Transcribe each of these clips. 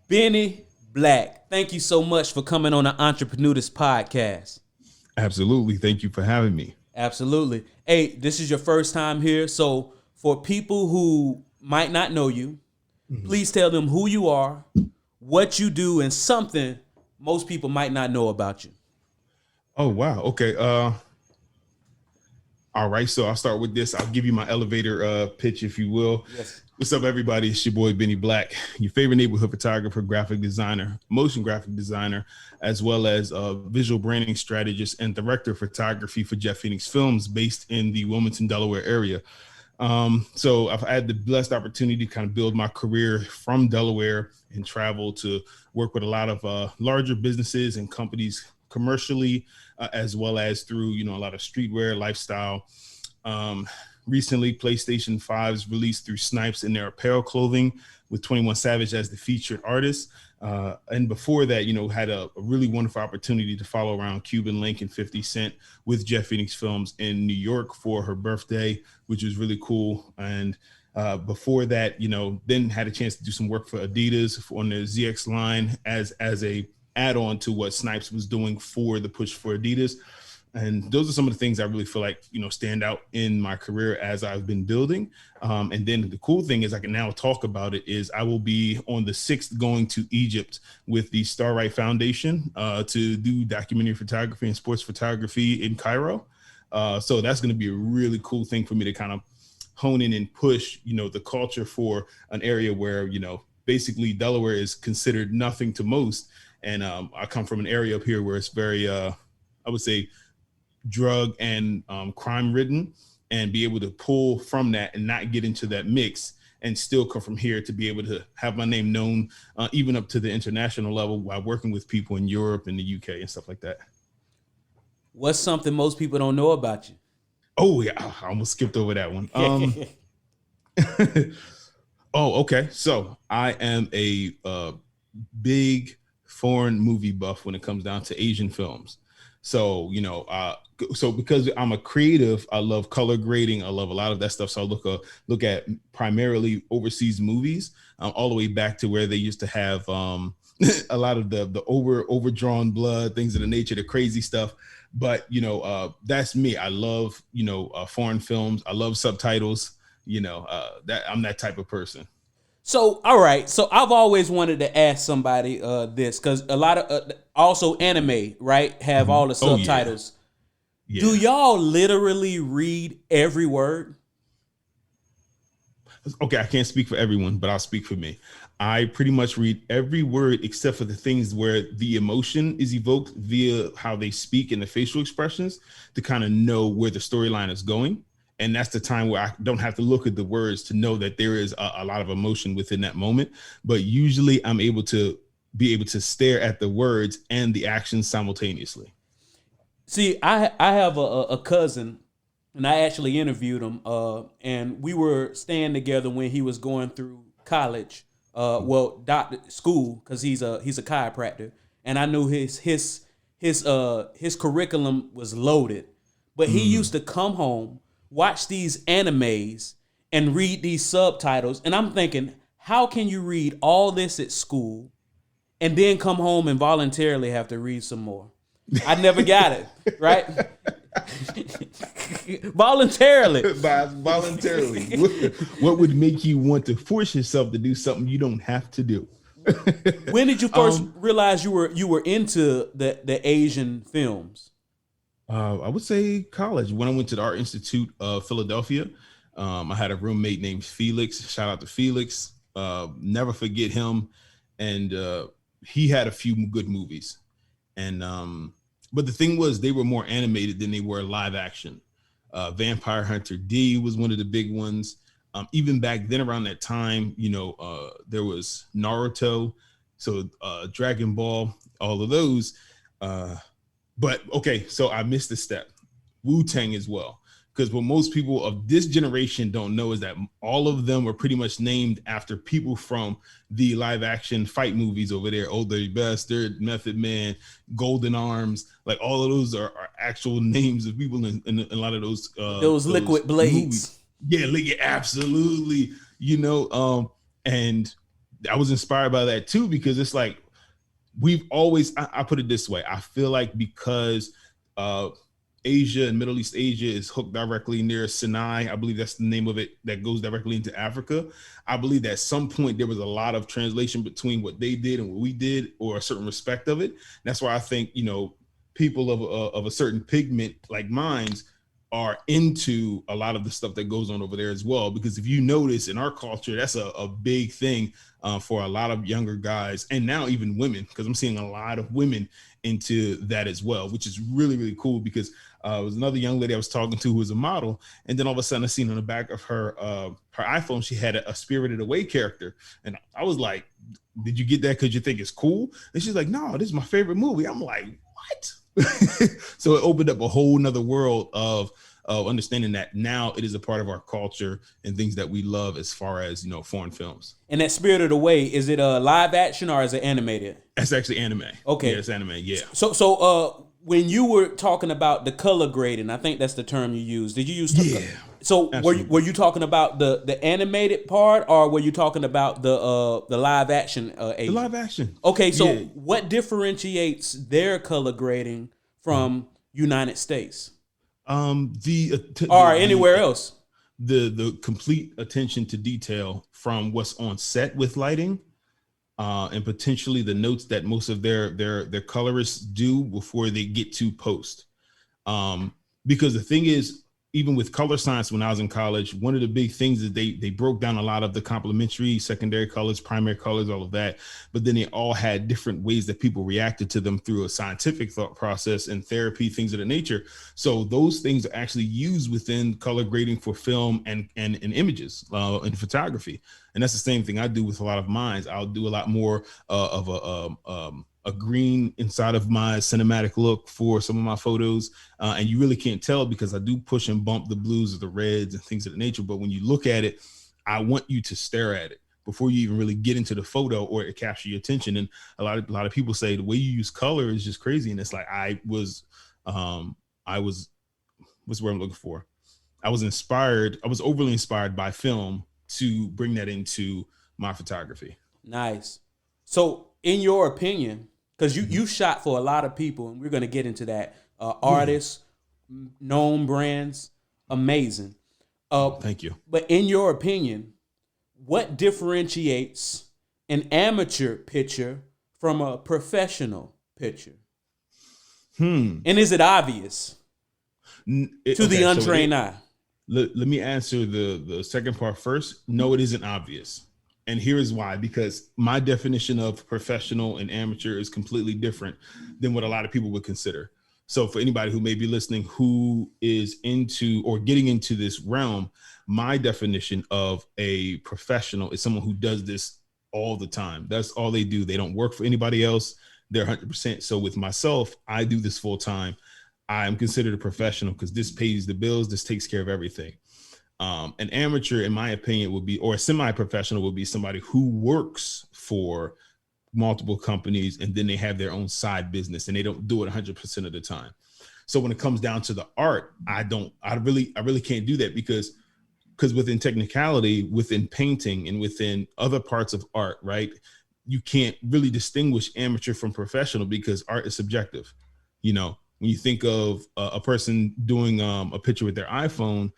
Benni Black, thank you so much for coming on the Entreprenudist podcast. Absolutely. Thank you for having me. Absolutely. Hey, this is your first time here. So for people who might not know you, please tell them who you are, what you do, and something most people might not know about you. Oh, wow. Okay. All right. So I'll start with this. I'll give you my elevator pitch, if you will. Yes. What's up, everybody? It's your boy, Benni Black, your favorite neighborhood photographer, graphic designer, motion graphic designer, as well as a visual branding strategist and director of photography for Jeff Phoenix Films based in the Wilmington, Delaware area. So I've had the blessed opportunity to kind of build my career from Delaware and travel to work with a lot of larger businesses and companies commercially, as well as through, a lot of streetwear, lifestyle. Recently, PlayStation 5's released through Snipes in their apparel clothing with 21 Savage as the featured artist. And before that, had a really wonderful opportunity to follow around Cuban Link and 50 Cent with Jeff Phoenix Films in New York for her birthday, which was really cool. And before that, then had a chance to do some work for Adidas on the ZX line as a add-on to what Snipes was doing for the push for Adidas. And those are some of the things I really feel like, stand out in my career as I've been building. And then the cool thing is I can now talk about it is I will be on the 6th going to Egypt with the Starlight Foundation to do documentary photography and sports photography in Cairo. So that's going to be a really cool thing for me to kind of hone in and push, the culture for an area where, basically Delaware is considered nothing to most. And I come from an area up here where it's very, I would say, drug and crime ridden, and be able to pull from that and not get into that mix and still come from here to be able to have my name known even up to the international level while working with people in Europe and the UK and stuff like that. What's something most people don't know about you? Oh yeah, I almost skipped over that one. Oh, okay. So I am a big foreign movie buff when it comes down to Asian films. So, so because I'm a creative, I love color grading. I love a lot of that stuff. So I look at primarily overseas movies, all the way back to where they used to have a lot of the overdrawn blood, things of the nature, the crazy stuff. But, that's me. I love, foreign films. I love subtitles, that I'm that type of person. So, all right. So I've always wanted to ask somebody this, because a lot of also anime, right, have all the subtitles. Yeah. Do y'all literally read every word? Okay, I can't speak for everyone, but I'll speak for me. I pretty much read every word except for the things where the emotion is evoked via how they speak and the facial expressions to kind of know where the storyline is going. And that's the time where I don't have to look at the words to know that there is a lot of emotion within that moment. But usually I'm able to stare at the words and the actions simultaneously. See, I have a cousin, and I actually interviewed him, and we were staying together when he was going through college, doctor school, because he's a chiropractor, and I knew his curriculum was loaded, but he used to come home, watch these animes, and read these subtitles, and I'm thinking, how can you read all this at school, and then come home and voluntarily have to read some more? I never got it, right? Voluntarily. What would make you want to force yourself to do something you don't have to do? When did you first realize you were into the Asian films? I would say college. When I went to the Art Institute of Philadelphia, I had a roommate named Felix. Shout out to Felix. Never forget him. And he had a few good movies. And but the thing was, they were more animated than they were live action. Vampire Hunter D was one of the big ones. Even back then, around that time, there was Naruto, so Dragon Ball, all of those. But okay, so I missed a step. Wu-Tang as well. Because what most people of this generation don't know is that all of them were pretty much named after people from the live action fight movies over there. Old Dirty Bastard, Method Man, Golden Arms, like all of those are actual names of people in a lot of those Liquid Blades. Movies. Yeah, absolutely. And I was inspired by that too, because it's like we've always, I put it this way, I feel like because Asia and Middle East Asia is hooked directly near Sinai, I believe that's the name of it, that goes directly into Africa. I believe that at some point there was a lot of translation between what they did and what we did, or a certain respect of it. That's why I think, you know, people of a certain pigment like minds are into a lot of the stuff that goes on over there as well. Because if you notice in our culture, that's a big thing for a lot of younger guys, and now even women, because I'm seeing a lot of women into that as well, which is really, really cool. Because it was another young lady I was talking to who was a model, and then all of a sudden I seen on the back of her iPhone, she had a Spirited Away character, and I was like, did you get that because you think it's cool? And she's like, no, this is my favorite movie. I'm like, what? So it opened up a whole nother world of understanding that now it is a part of our culture and things that we love as far as, you know, foreign films. And that Spirited Away, is it a live action or is it animated? That's actually anime. Okay. Yeah, it's anime. Yeah. So when you were talking about the color grading, I think that's the term you used. Did you use? Yeah. So were you talking about the animated part, or were you talking about the live action? The live action. Okay. So what differentiates their color grading from United States? Or anywhere else? The complete attention to detail from what's on set with lighting. And potentially the notes that most of their colorists do before they get to post. Because the thing is, even with color science, when I was in college, one of the big things is they broke down a lot of the complementary, secondary colors, primary colors, all of that. But then they all had different ways that people reacted to them through a scientific thought process and therapy, things of the nature. So those things are actually used within color grading for film and images and photography. And that's the same thing I do with a lot of mine. I'll do a lot more of a green inside of my cinematic look for some of my photos. And you really can't tell because I do push and bump the blues or the reds and things of the nature. But when you look at it, I want you to stare at it before you even really get into the photo or it capture your attention. And a lot of people say the way you use color is just crazy. And it's like, what's the word I'm looking for? I was overly inspired by film to bring that into my photography. Nice. So in your opinion, because you shot for a lot of people, and we're going to get into that, artists, known brands, amazing. Thank you. But in your opinion, what differentiates an amateur picture from a professional picture? And is it obvious to the untrained eye? Let me answer the second part first. No, it isn't obvious. And here is why, because my definition of professional and amateur is completely different than what a lot of people would consider. So for anybody who may be listening, who is into or getting into this realm, my definition of a professional is someone who does this all the time. That's all they do. They don't work for anybody else. They're 100%. So with myself, I do this full time. I'm considered a professional because this pays the bills. This takes care of everything. An amateur, in my opinion, would be, or a semi-professional would be somebody who works for multiple companies and then they have their own side business and they don't do it 100% of the time. So when it comes down to the art, I really can't do that because within technicality, within painting and within other parts of art, right, you can't really distinguish amateur from professional because art is subjective. You know, when you think of a person doing a picture with their iPhone,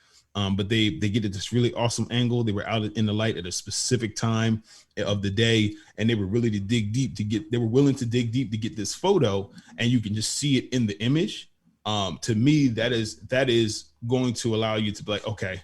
but they get at this really awesome angle. They were out in the light at a specific time of the day, and they were willing to dig deep to get this photo, and you can just see it in the image. To me, that is going to allow you to be like, okay,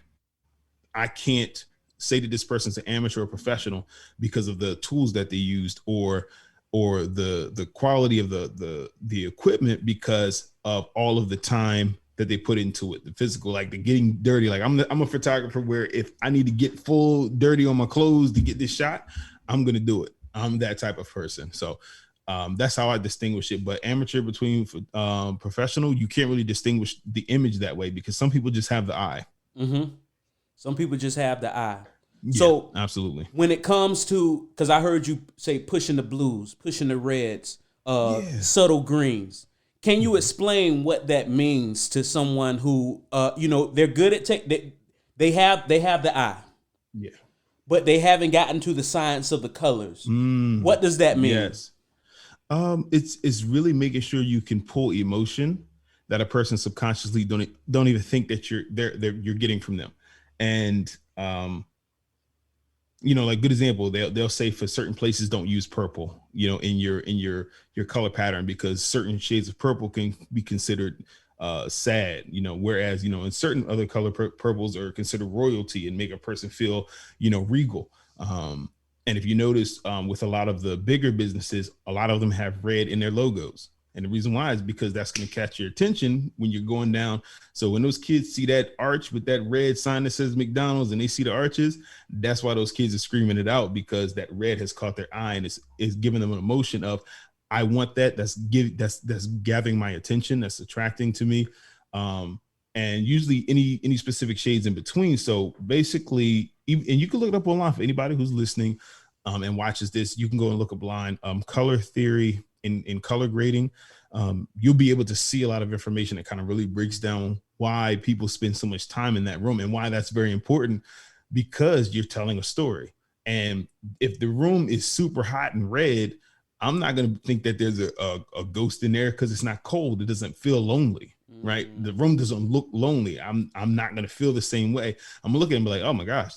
I can't say that this person's an amateur or professional because of the tools that they used or the quality of the equipment because of all of the time that they put into it, the physical, like the getting dirty. Like I'm a photographer where if I need to get full dirty on my clothes to get this shot, I'm going to do it. I'm that type of person. So that's how I distinguish it. But amateur between professional, you can't really distinguish the image that way because some people just have the eye. Mm-hmm. Some people just have the eye. Yeah, so absolutely. When it comes to, because I heard you say pushing the blues, pushing the reds, subtle greens. Can you explain what that means to someone who, they're good at tech? They have the eye. Yeah. but they haven't gotten to the science of the colors. What does that mean? Yes. It's really making sure you can pull emotion that a person subconsciously don't even think that you're getting from them. And like good example, they'll say for certain places don't use purple, in your color pattern, because certain shades of purple can be considered sad, whereas in certain other color purples are considered royalty and make a person feel regal. And if you notice, with a lot of the bigger businesses, a lot of them have red in their logos. And the reason why is because that's going to catch your attention when you're going down. So when those kids see that arch with that red sign that says McDonald's and they see the arches, that's why those kids are screaming it out, because that red has caught their eye and it's giving them an emotion of, I want that. That's gathering my attention. That's attracting to me. And usually any specific shades in between. So basically, and you can look it up online for anybody who's listening and watches this. You can go and look up line color theory in color grading. You'll be able to see a lot of information that kind of really breaks down why people spend so much time in that room and why that's very important, because you're telling a story. And if the room is super hot and red, I'm not going to think that there's a ghost in there because it's not cold. It doesn't feel lonely. Right. The room doesn't look lonely. I'm not going to feel the same way. I'm going to look at him and be like, oh my gosh,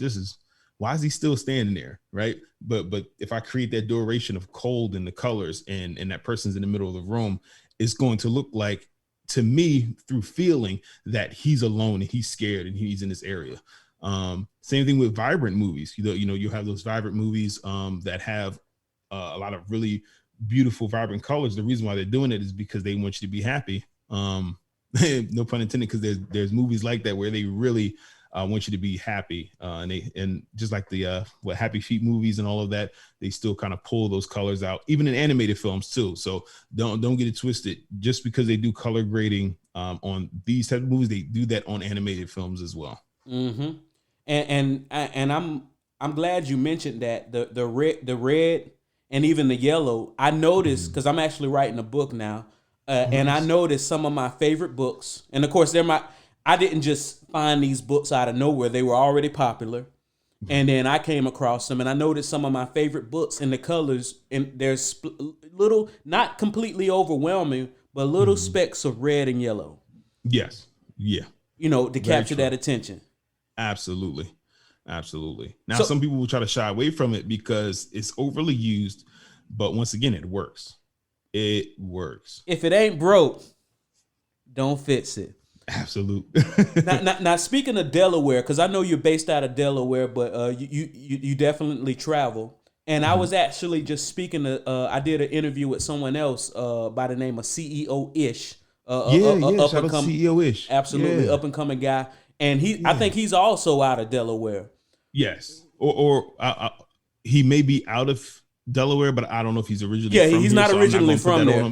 why is he still standing there? Right. But if I create that duration of cold in the colors and that person's in the middle of the room, it's going to look like, to me, through feeling, that he's alone and he's scared and he's in this area. Same thing with vibrant movies. You have those vibrant movies that have a lot of really beautiful, vibrant colors. The reason why they're doing it is because they want you to be happy. No pun intended, because there's movies like that where they really want you to be happy, and just like the Happy Feet movies and all of that, they still kind of pull those colors out, even in animated films too. So don't get it twisted. Just because they do color grading on these type of movies, they do that on animated films as well. Mm-hmm. And I'm glad you mentioned that the red and even the yellow. I noticed, because I'm actually writing a book now. And I noticed some of my favorite books, and of course I didn't just find these books out of nowhere. They were already popular. And then I came across them and I noticed some of my favorite books and the colors, and there's little, not completely overwhelming, but little specks of red and yellow. Yes. Yeah. To capture that attention. Absolutely. Now, some people will try to shy away from it because it's overly used, but once again, it works. It works. If it ain't broke, don't fix it. Absolutely. now, speaking of Delaware, because I know you're based out of Delaware, but you definitely travel. And I was actually just speaking to, I did an interview with someone else by the name of CEO Ish. Shout out to CEO Ish. Absolutely, up and coming guy. And I think he's also out of Delaware. Yes, or he may be out of Delaware, but I don't know if he's originally. Yeah, he's not originally from there.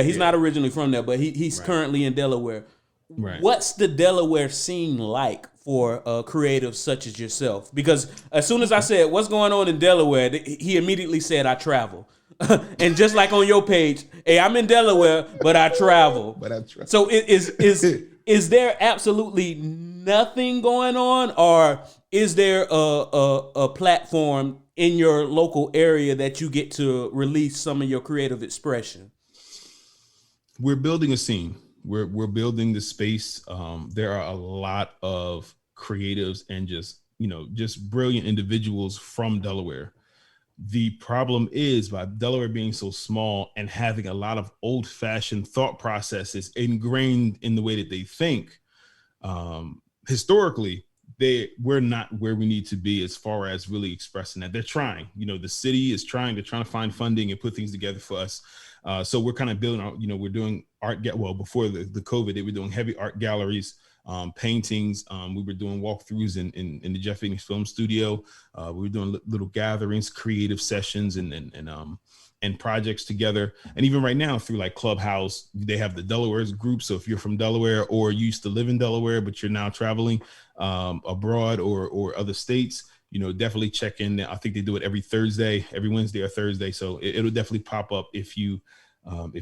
He's not originally from there, but he's currently in Delaware. Right. What's the Delaware scene like for creatives such as yourself? Because as soon as I said what's going on in Delaware, he immediately said I travel. And just like on your page, hey, I'm in Delaware, but I travel. So is there absolutely nothing going on, or is there a platform in your local area that you get to release some of your creative expression? We're building a scene. We're building the space. There are a lot of creatives and just brilliant individuals from Delaware. The problem is, by Delaware being so small and having a lot of old-fashioned thought processes ingrained in the way that they think, historically, we're not where we need to be as far as really expressing that. They're trying. The city is trying. They're trying to find funding and put things together for us. So we're kind of building out, we're doing before the COVID, they were doing heavy art galleries, paintings. We were doing walkthroughs in the Jeff Phoenix Film Studio. We were doing little gatherings, creative sessions, and projects together. And even right now through like Clubhouse, they have the Delaware's group. So if you're from Delaware or you used to live in Delaware, but you're now traveling abroad or other states, definitely check in. I think they do it every Wednesday or Thursday. So it'll definitely pop up if you're on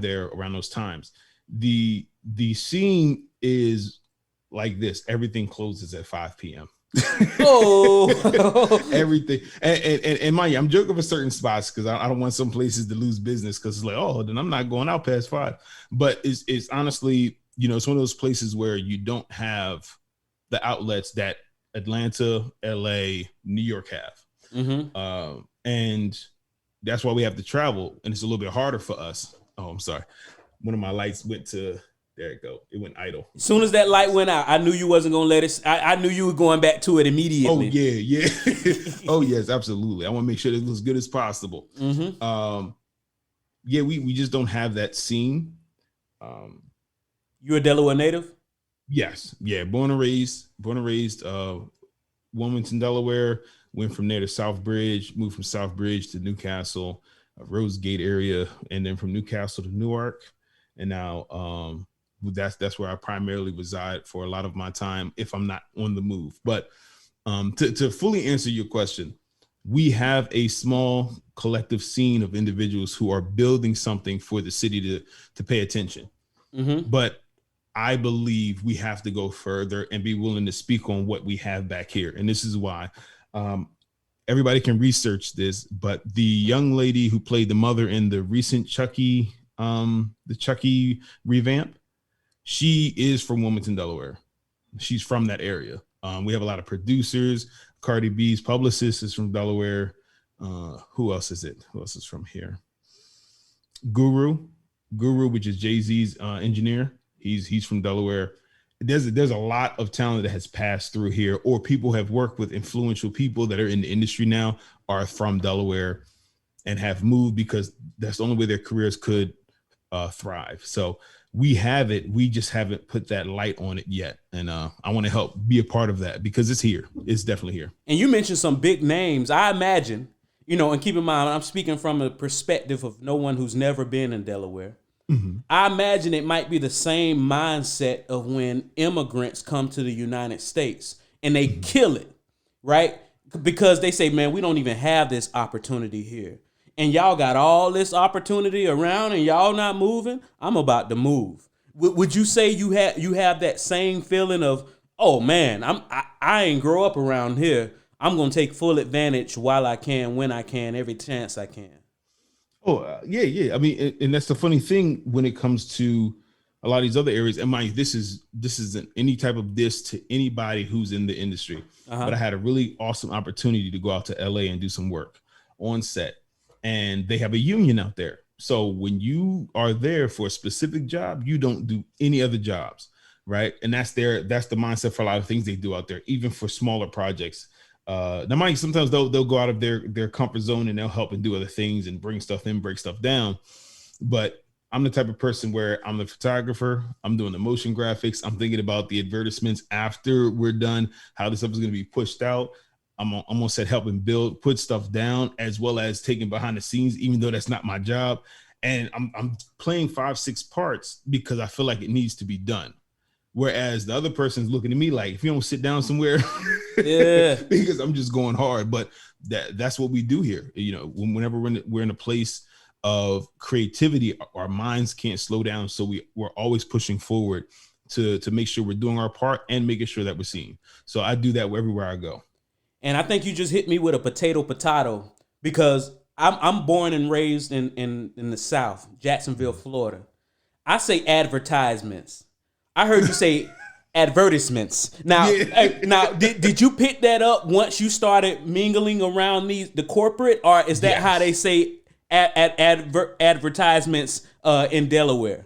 there around those times. The scene is like this. Everything closes at 5 p.m. Oh, Everything. And mind you, I'm joking for certain spots because I don't want some places to lose business because it's like, oh, then I'm not going out past 5. But it's honestly, it's one of those places where you don't have the outlets that Atlanta, LA, New York have. And that's why we have to travel. And it's a little bit harder for us. Oh, I'm sorry. One of my lights went to, there it go. It went idle. As soon as that light went out, I knew you wasn't going to let it. I knew you were going back to it immediately. Oh, yeah. Oh, yes, absolutely. I want to make sure it looks as good as possible. Yeah, we just don't have that scene. You a Delaware native? Yes. Yeah. Born and raised, Wilmington, Delaware. Went from there to Southbridge, moved from Southbridge to Newcastle, Rose Gate area, and then from Newcastle to Newark. And now that's where I primarily reside for a lot of my time if I'm not on the move. But to fully answer your question, we have a small collective scene of individuals who are building something for the city to pay attention. But I believe we have to go further and be willing to speak on what we have back here. And this is why everybody can research this, but the young lady who played the mother in the recent Chucky revamp, she is from Wilmington, Delaware. She's from that area. We have a lot of producers. Cardi B's publicist is from Delaware. Who else is it? Who else is from here? Guru, which is Jay-Z's engineer. He's from Delaware. There's a lot of talent that has passed through here, or people have worked with influential people that are in the industry now are from Delaware and have moved because that's the only way their careers could thrive. So we have it. We just haven't put that light on it yet. And I want to help be a part of that because it's here. It's definitely here. And you mentioned some big names. I imagine, and keep in mind, I'm speaking from a perspective of no one who's never been in Delaware. I imagine it might be the same mindset of when immigrants come to the United States and they kill it, right? Because they say, man, we don't even have this opportunity here. And y'all got all this opportunity around and y'all not moving. I'm about to move. Would you say you have that same feeling of, oh man, I ain't grow up around here. I'm going to take full advantage while I can, when I can, every chance I can. Oh, yeah. I mean, and that's the funny thing when it comes to a lot of these other areas. And mind you, this isn't any type of diss to anybody who's in the industry. But I had a really awesome opportunity to go out to LA and do some work on set. And they have a union out there. So when you are there for a specific job, you don't do any other jobs, right? And that's the mindset for a lot of things they do out there, even for smaller projects. Now, mind you, sometimes they'll go out of their comfort zone and they'll help and do other things and bring stuff in, break stuff down. But I'm the type of person where I'm the photographer. I'm doing the motion graphics. I'm thinking about the advertisements after we're done, how this stuff is going to be pushed out. I'm on set helping build, put stuff down, as well as taking behind the scenes, even though that's not my job. And I'm playing 5-6 parts because I feel like it needs to be done. Whereas the other person's looking at me like, if you don't sit down somewhere, yeah, because I'm just going hard. But that's what we do here. Whenever we're in a place of creativity, our minds can't slow down. So we're always pushing forward to make sure we're doing our part and making sure that we're seen. So I do that everywhere I go. And I think you just hit me with a potato because I'm born and raised in the South, Jacksonville, Florida. I say advertisements. I heard you say advertisements. Now, now, did you pick that up once you started mingling around the corporate, or is that how they say advertisements in Delaware?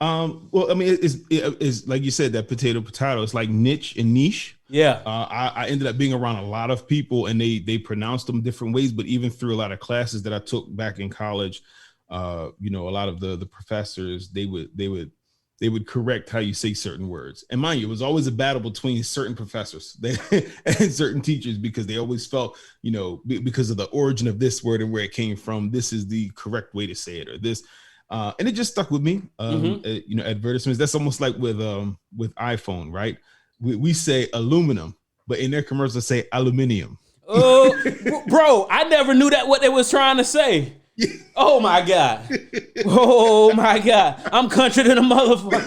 Well, I mean, it's like you said, that potato. It's like niche and niche. Yeah. I ended up being around a lot of people, and they pronounced them different ways. But even through a lot of classes that I took back in college, a lot of the professors, they would correct how you say certain words. And mind you, it was always a battle between certain professors and certain teachers because they always felt, because of the origin of this word and where it came from, this is the correct way to say it, or this. And it just stuck with me. Advertisements. That's almost like with iPhone, right? We say aluminum, but in their commercials say aluminium. Oh, bro, I never knew that what they was trying to say. Oh my God. Oh my God. I'm country than a motherfucker.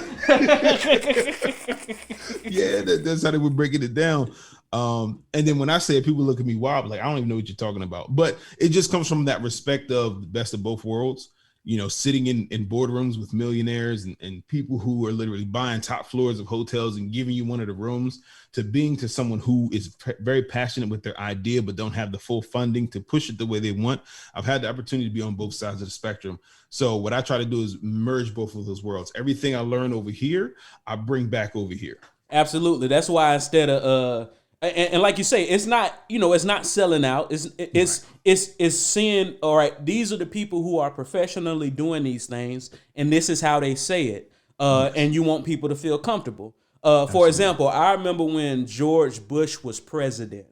Yeah, that's how they were breaking it down. And then when I say it, people look at me wild, like, I don't even know what you're talking about. But it just comes from that respect of the best of both worlds, sitting in boardrooms with millionaires and people who are literally buying top floors of hotels and giving you one of the rooms, to being to someone who is very passionate with their idea, but don't have the full funding to push it the way they want. I've had the opportunity to be on both sides of the spectrum. So what I try to do is merge both of those worlds. Everything I learn over here, I bring back over here. Absolutely. That's why instead of, and like you say, it's not, it's not selling out. It's seeing, all right, these are the people who are professionally doing these things, and this is how they say it. And you want people to feel comfortable. For example, I remember when George Bush was president,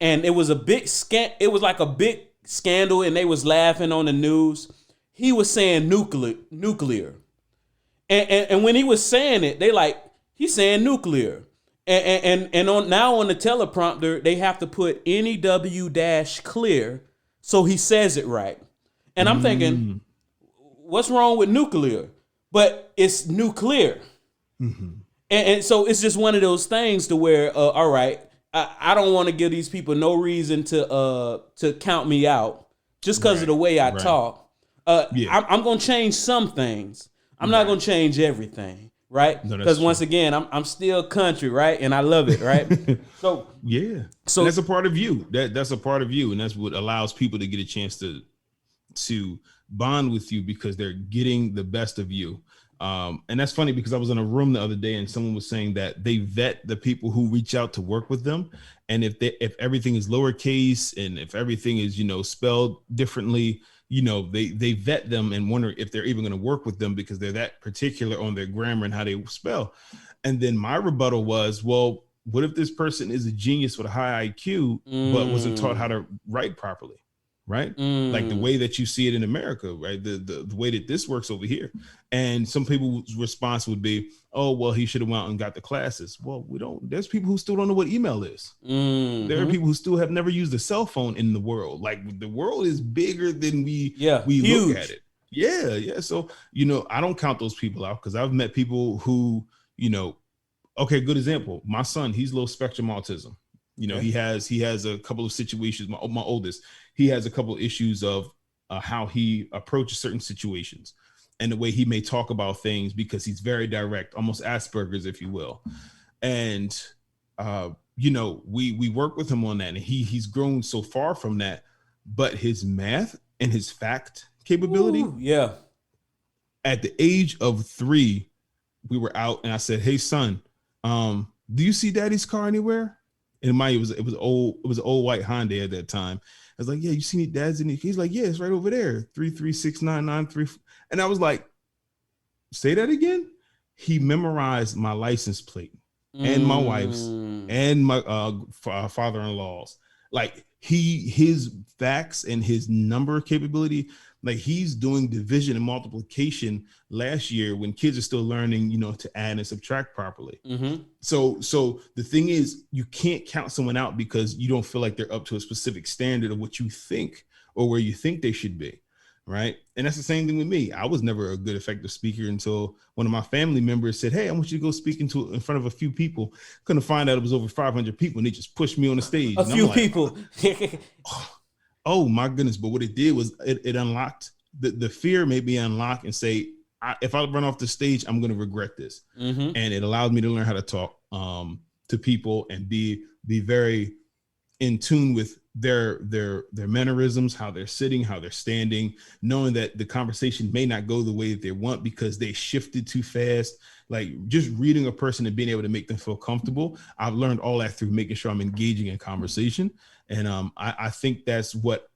and it was a big it was like a big scandal, and they was laughing on the news. He was saying nuclear. And when he was saying it, they like, he's saying nuclear. And on the teleprompter, they have to put NEW-clear so he says it right. And I'm thinking, what's wrong with nuclear? But it's nuclear. Mm-hmm. And so it's just one of those things to where, all right, I don't want to give these people no reason to count me out just because of the way I talk. I'm going to change some things. I'm not going to change everything. Right? Because once again, I'm still country, right? And I love it, right? So so that's a part of you. That's a part of you, and that's what allows people to get a chance to bond with you, because they're getting the best of you. And that's funny, because I was in a room the other day and someone was saying that they vet the people who reach out to work with them, and if everything is lowercase and if everything is spelled differently, they vet them and wonder if they're even going to work with them because they're that particular on their grammar and how they spell. And then my rebuttal was, well, what if this person is a genius with a high IQ, but wasn't taught how to write properly? Right? Like the way that you see it in America, right? The way that this works over here. And some people's response would be, oh, well, he should have went out and got the classes. Well, there's people who still don't know what email is. Mm-hmm. There are people who still have never used a cell phone in the world. Like, the world is bigger than we look at it. Yeah. So, I don't count those people out, because I've met people who, okay, good example. My son, he's low spectrum autism. He has a couple of situations. My oldest, he has a couple of issues of how he approaches certain situations and the way he may talk about things, because he's very direct, almost Asperger's, if you will. And, we work with him on that, and he's grown so far from that, but his math and his fact capability. At the age of 3, we were out and I said, hey, son, do you see daddy's car anywhere? And it was an old white Hyundai at that time. I was like, yeah, you see dad's in it? He's like, yeah, it's right over there. 3369934. And I was like, say that again? He memorized my license plate and my wife's and my father-in-law's. Like, his facts and his number capability, like, he's doing division and multiplication last year when kids are still learning, to add and subtract properly. Mm-hmm. So the thing is, you can't count someone out because you don't feel like they're up to a specific standard of what you think or where you think they should be. Right. And that's the same thing with me. I was never a good, effective speaker until one of my family members said, hey, I want you to go speak in front of a few people. Couldn't find out it was over 500 people, and they just pushed me on the stage. A few people. Oh my goodness. But what it did was it unlocked the fear, made me unlock and say, if I run off the stage, I'm going to regret this. Mm-hmm. And it allowed me to learn how to talk to people and be very in tune with their mannerisms, how they're sitting, how they're standing, knowing that the conversation may not go the way that they want because they shifted too fast. Like, just reading a person and being able to make them feel comfortable. I've learned all that through making sure I'm engaging in conversation. And I think that's what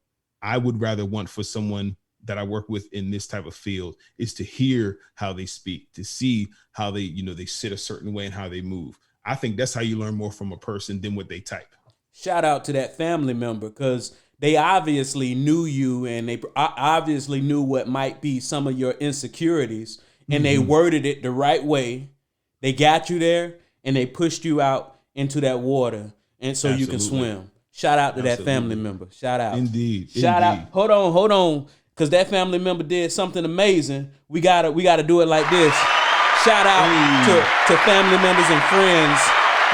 I would rather want for someone that I work with in this type of field, is to hear how they speak, to see how they, they sit a certain way and how they move. I think that's how you learn more from a person than what they type. Shout out to that family member, because they obviously knew you, and they obviously knew what might be some of your insecurities, and they worded it the right way. They got you there, and they pushed you out into that water, and so you can swim. Shout out to that family member. Shout out. Indeed. Shout out. Hold on, because that family member did something amazing. We gotta do it like this. Shout out to family members and friends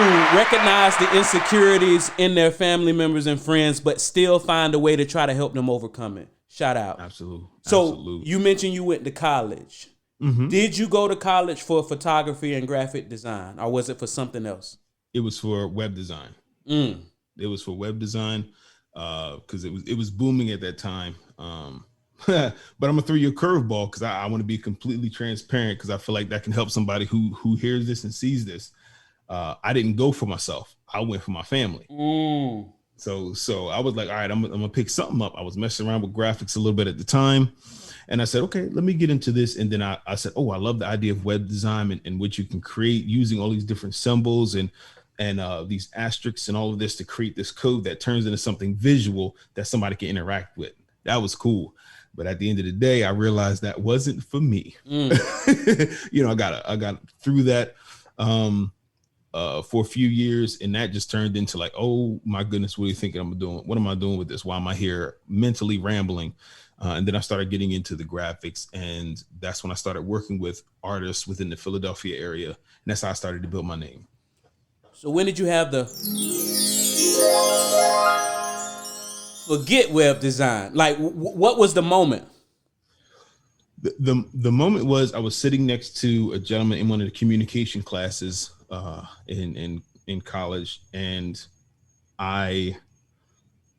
who recognize the insecurities in their family members and friends, but still find a way to try to help them overcome it. Shout out. Absolutely. So you mentioned you went to college. Mm-hmm. Did you go to college for photography and graphic design, or was it for something else? It was for web design. It was for web design because it was booming at that time. But I'm gonna throw you a curveball because I want to be completely transparent because I feel like that can help somebody who hears this and sees this. I didn't go for myself. I went for my family. So I was like, all right, I'm gonna pick something up. I was messing around with graphics a little bit at the time. And I said, okay, let me get into this. And then I said, oh, I love the idea of web design and what you can create using all these different symbols and these asterisks and all of this to create this code that turns into something visual that somebody can interact with. That was cool. But at the end of the day, I realized that wasn't for me. I got through that for a few years, and that just turned into like, oh my goodness, what are you thinking I'm doing? What am I doing with this? Why am I here mentally rambling? And then I started getting into the graphics, and that's when I started working with artists within the Philadelphia area. And that's how I started to build my name. So when did you have the forget web design? Like, what was the moment? The moment was I was sitting next to a gentleman in one of the communication classes in college, and I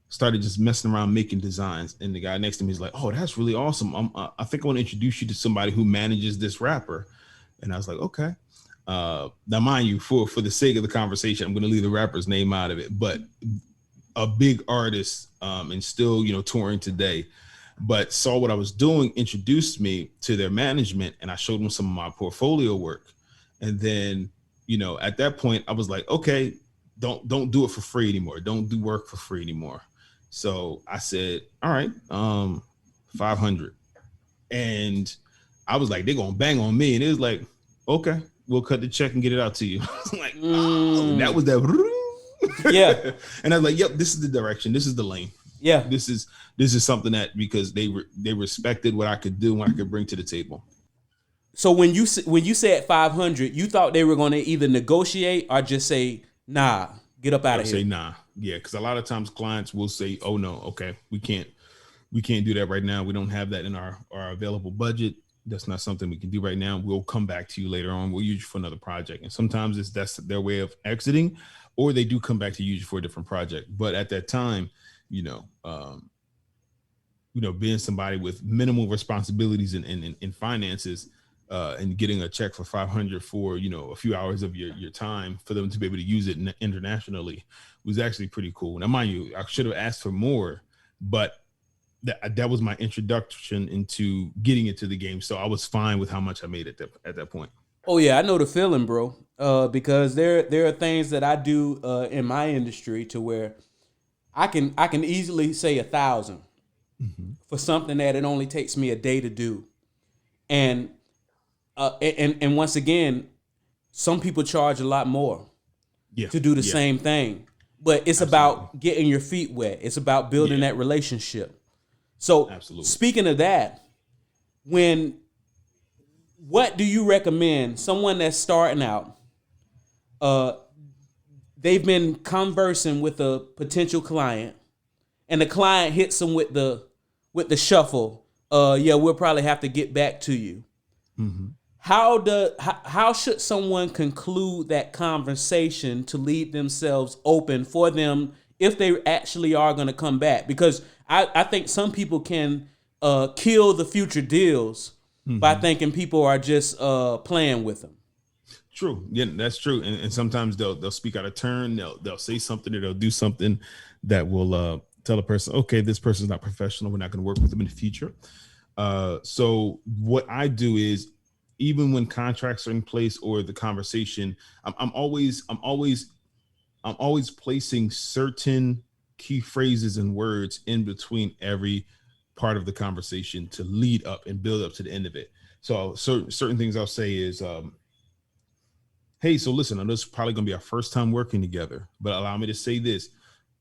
started just messing around making designs. And the guy next to me is like, oh, that's really awesome. I think I want to introduce you to somebody who manages this rapper. And I was like, okay. Now, mind you, for the sake of the conversation, I'm going to leave the rapper's name out of it, but a big artist and still, touring today, but saw what I was doing, introduced me to their management, and I showed them some of my portfolio work. And then, at that point, I was like, okay, don't do it for free anymore. Don't do work for free anymore. So I said, all right, 500. And I was like, they're going to bang on me. And it was like, okay, we'll cut the check and get it out to you. I was like, oh, that was that. Yeah. And I was like, yep, this is the direction. This is the lane. Yeah. This is something that, because they respected what I could do and what I could bring to the table. So when you said 500, you thought they were going to either negotiate or just say, nah, get up out of here. Say nah. Yeah. Cause a lot of times clients will say, oh no, okay, we can't do that right now. We don't have that in our available budget. That's not something we can do right now. We'll come back to you later on. We'll use you for another project. And sometimes that's their way of exiting, or they do come back to use you for a different project. But at that time, being somebody with minimal responsibilities in finances, and getting a check for 500 for, a few hours of your time for them to be able to use it internationally was actually pretty cool. Now, mind you, I should have asked for more, but that was my introduction into getting into the game. So I was fine with how much I made at that point. Oh yeah, I know the feeling, bro. Because there are things that I do in my industry to where I can easily say 1,000 for something that it only takes me a day to do, and once again, some people charge a lot more to do the same thing. But it's about getting your feet wet. It's about building that relationship. So speaking of that, what do you recommend someone that's starting out? They've been conversing with a potential client, and the client hits them with the shuffle. We'll probably have to get back to you. Mm-hmm. How should someone conclude that conversation to leave themselves open for them if they actually are going to come back? Because I think some people can kill the future deals by thinking people are just playing with them. True. Yeah, that's true. And sometimes they'll speak out of turn. They'll say something, or they'll do something that will tell a person, okay, this person's not professional. We're not going to work with them in the future. So what I do is, even when contracts are in place or the conversation, I'm always placing certain key phrases and words in between every part of the conversation to lead up and build up to the end of it. So certain things I'll say is, hey, so listen, I know this is probably going to be our first time working together, but allow me to say this: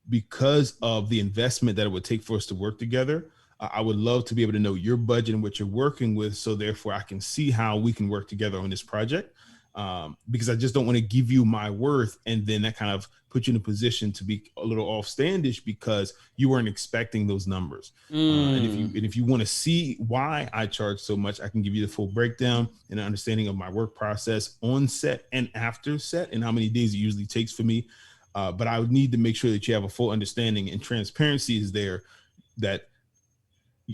because of the investment that it would take for us to work together, I would love to be able to know your budget and what you're working with, so therefore I can see how we can work together on this project. because I just don't want to give you my worth. And then that kind of put you in a position to be a little offstandish because you weren't expecting those numbers. And if you want to see why I charge so much, I can give you the full breakdown and an understanding of my work process on set and after set and how many days it usually takes for me. But I would need to make sure that you have a full understanding and transparency is there, that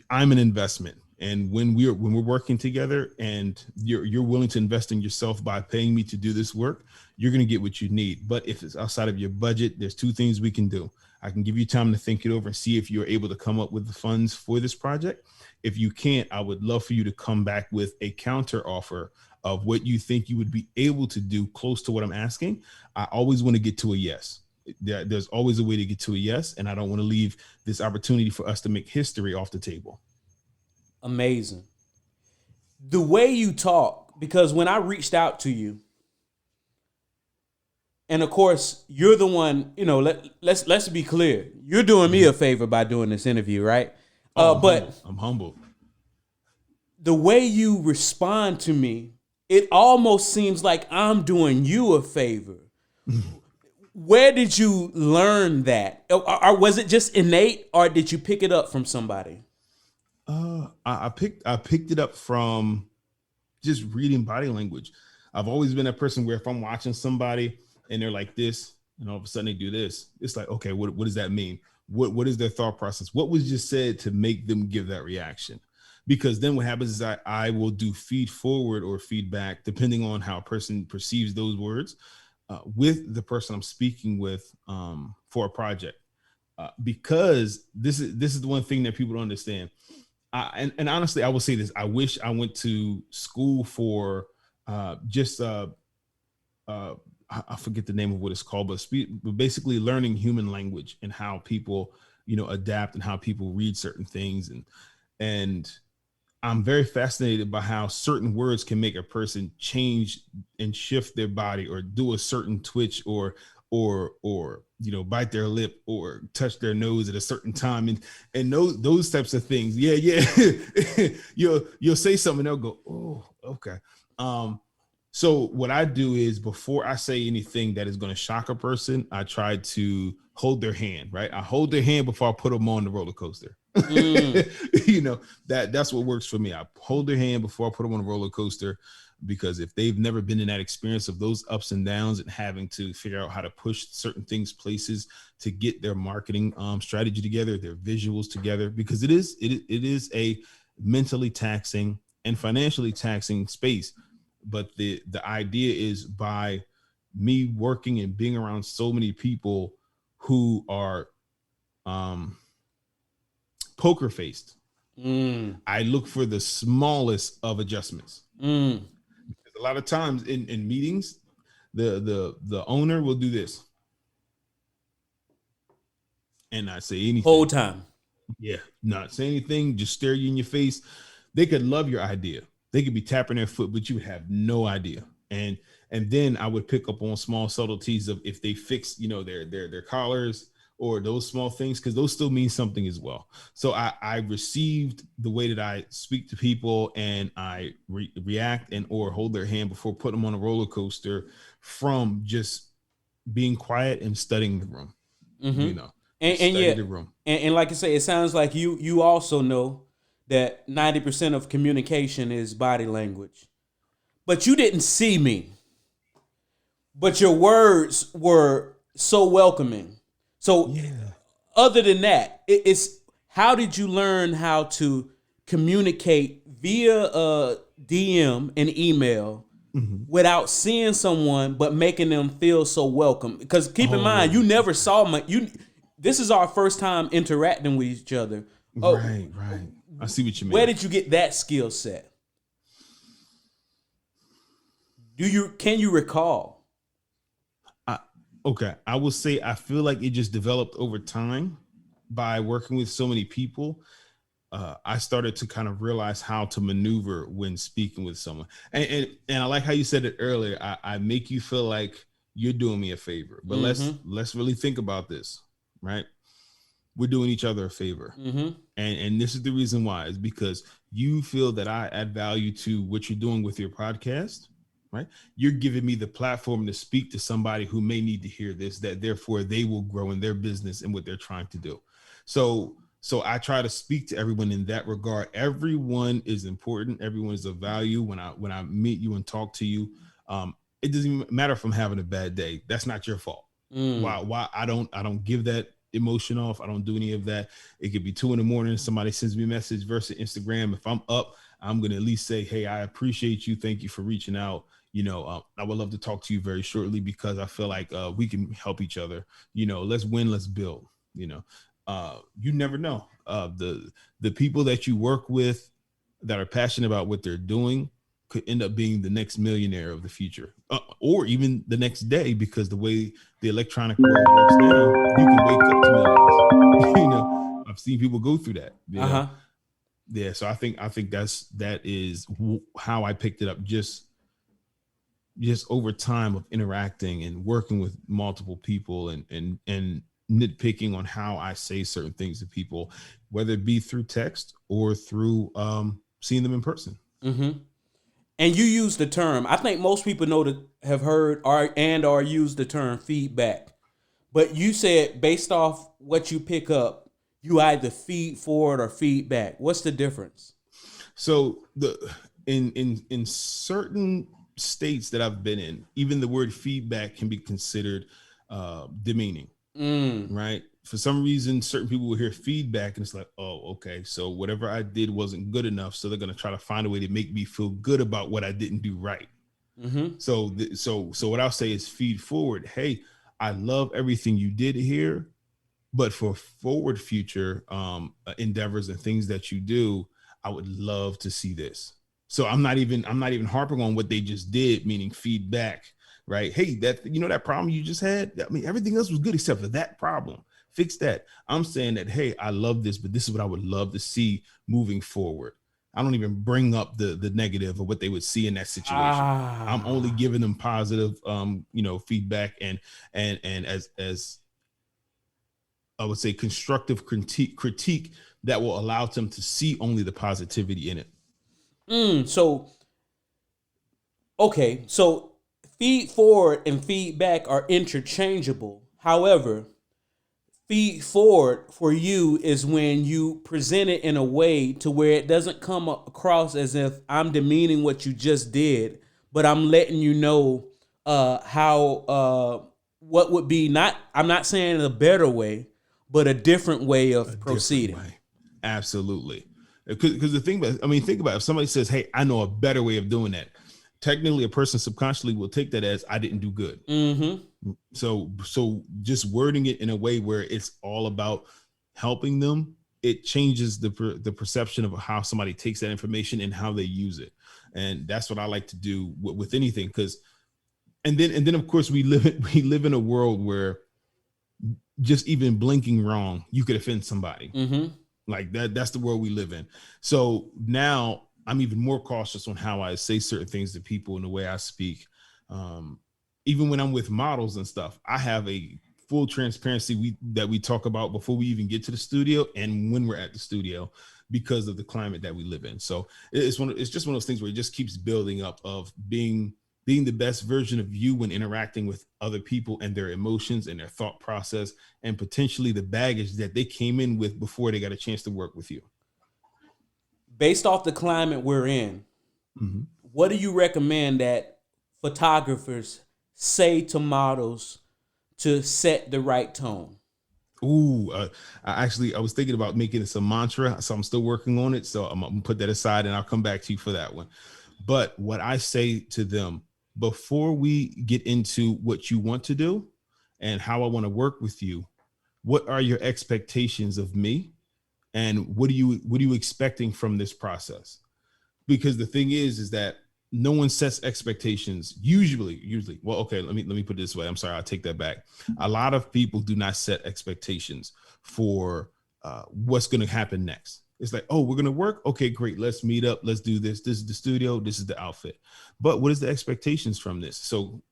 I'm an investment. And when we're working together and you're willing to invest in yourself by paying me to do this work, you're going to get what you need. But if it's outside of your budget, there's two things we can do. I can give you time to think it over and see if you're able to come up with the funds for this project. If you can't, I would love for you to come back with a counter offer of what you think you would be able to do close to what I'm asking. I always want to get to a yes. There's always a way to get to a yes. And I don't want to leave this opportunity for us to make history off the table. Amazing. The way you talk, because when I reached out to you, and of course you're the one, let's be clear. You're doing me a favor by doing this interview, right? But I'm humbled. The way you respond to me, it almost seems like I'm doing you a favor. Where did you learn that? Or was it just innate, or did you pick it up from somebody? I picked it up from just reading body language. I've always been a person where if I'm watching somebody and they're like this, and all of a sudden they do this, it's like, okay, what does that mean? What is their thought process? What was just said to make them give that reaction? Because then what happens is I will do feed forward or feedback, depending on how a person perceives those words, with the person I'm speaking with for a project. Because this is the one thing that people don't understand. And honestly, I will say this. I wish I went to school for I forget the name of what it's called, but basically learning human language and how people, adapt and how people read certain things. And I'm very fascinated by how certain words can make a person change and shift their body or do a certain twitch or bite their lip or touch their nose at a certain time and those types of things. Yeah. you'll say something, they'll go, oh, okay. So what I do is before I say anything that is going to shock a person, I try to hold their hand, right? I hold their hand before I put them on the roller coaster. That's what works for me. I hold their hand before I put them on a roller coaster, because if they've never been in that experience of those ups and downs and having to figure out how to push certain things places to get their marketing strategy together, their visuals together, because it is a mentally taxing and financially taxing space. But the idea is by me working and being around so many people who are poker faced, I look for the smallest of adjustments. Because a lot of times in meetings, the owner will do this and not say anything. Whole time. Yeah, not say anything, just stare you in your face. They could love your idea. They could be tapping their foot, but you would have no idea. And then I would pick up on small subtleties of if they fix, their collars or those small things, because those still mean something as well. So I received the way that I speak to people and I react and or hold their hand before putting them on a roller coaster from just being quiet and studying the room, the room. And like I say, it sounds like you also know that 90% of communication is body language. But you didn't see me. But your words were so welcoming. So other than that, it's how did you learn how to communicate via a DM and email without seeing someone but making them feel so welcome? Because keep in mind, you never saw this is our first time interacting with each other. Right. I see what you mean. Where did you get that skill set? Can you recall? Okay, I will say I feel like it just developed over time by working with so many people. I started to kind of realize how to maneuver when speaking with someone. And I like how you said it earlier. I make you feel like you're doing me a favor. But let's really think about this, right? We're doing each other a favor. And this is the reason why, is because you feel that I add value to what you're doing with your podcast. right? You're giving me the platform to speak to somebody who may need to hear this, that therefore they will grow in their business and what they're trying to do. So I try to speak to everyone in that regard. Everyone is important. Everyone is of value. When I meet you and talk to you, it doesn't even matter if I'm having a bad day. That's not your fault. Why I don't give that emotion off. I don't do any of that. It could be 2 a.m. Somebody sends me a message versus Instagram. If I'm up, I'm going to at least say, hey, I appreciate you. Thank you for reaching out. I would love to talk to you very shortly because I feel like we can help each other. Let's win, let's build. You never know. The people that you work with that are passionate about what they're doing could end up being the next millionaire of the future, or even the next day, because the way the electronic world works now, you can wake up to millions. I've seen people go through that. Yeah. So I think that is how I picked it up. Just over time of interacting and working with multiple people and nitpicking on how I say certain things to people, whether it be through text or through seeing them in person. Mm-hmm. And you use the term, I think most people have heard or used the term feedback. But you said based off what you pick up, you either feed forward or feedback. What's the difference? So in certain states that I've been in, even the word feedback can be considered demeaning. Right? For some reason, certain people will hear feedback and it's like, oh, okay, so whatever I did wasn't good enough, so they're going to try to find a way to make me feel good about what I didn't do right. So what I'll say is feed forward. Hey, I love everything you did here, but for forward future endeavors and things that you do, I would love to see this. So I'm not even harping on what they just did, meaning feedback. Right. Hey, that problem you just had, I mean, everything else was good except for that problem. Fix that. I'm saying that, hey, I love this, but this is what I would love to see moving forward. I don't even bring up the negative of what they would see in that situation. I'm only giving them positive, feedback and as I would say, constructive critique that will allow them to see only the positivity in it. So feed forward and feedback are interchangeable. However, feed forward for you is when you present it in a way to where it doesn't come across as if I'm demeaning what you just did, but I'm letting you know how what would be I'm not saying a better way, but a different way of proceeding. Way. Absolutely. Because the thing about, think about it, if somebody says, hey, I know a better way of doing that, technically a person subconsciously will take that as I didn't do good. So just wording it in a way where it's all about helping them, it changes the perception of how somebody takes that information and how they use it. And that's what I like to do with anything. And then of course we live in a world where just even blinking wrong, you could offend somebody. Like that's the world we live in. So now I'm even more cautious on how I say certain things to people and the way I speak. Even when I'm with models and stuff, I have a full transparency that we talk about before we even get to the studio and when we're at the studio because of the climate that we live in. So it's just one of those things where it just keeps building up of being the best version of you when interacting with other people and their emotions and their thought process and potentially the baggage that they came in with before they got a chance to work with you. Based off the climate we're in, what do you recommend that photographers say to models to set the right tone? I was thinking about making this a mantra, so I'm still working on it. So I'm gonna put that aside and I'll come back to you for that one. But what I say to them before we get into what you want to do and how I want to work with you, what are your expectations of me? And what are you expecting from this process? Because the thing is that no one sets expectations usually. Well, okay, let me put it this way. I'm sorry, I'll take that back. A lot of people do not set expectations for what's going to happen next. It's like, oh, we're going to work. Okay, great. Let's meet up. Let's do this. This is the studio. This is the outfit. But what is the expectations from this? So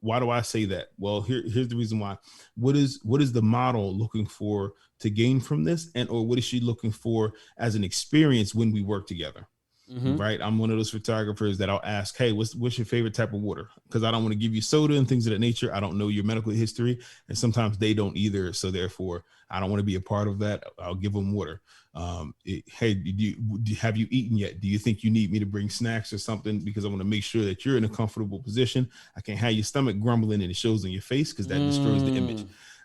why do I say that? Well, here's the reason why. What is the model looking for to gain from this? Or what is she looking for as an experience when we work together? right? I'm one of those photographers that I'll ask, hey, what's your favorite type of water? Because I don't want to give you soda and things of that nature. I don't know your medical history, and sometimes they don't either. So therefore, I don't want to be a part of that. I'll give them water. Hey, have you eaten yet? Do you think you need me to bring snacks or something? Because I want to make sure that you're in a comfortable position. I can't have your stomach grumbling and it shows on your face, because that destroys the image.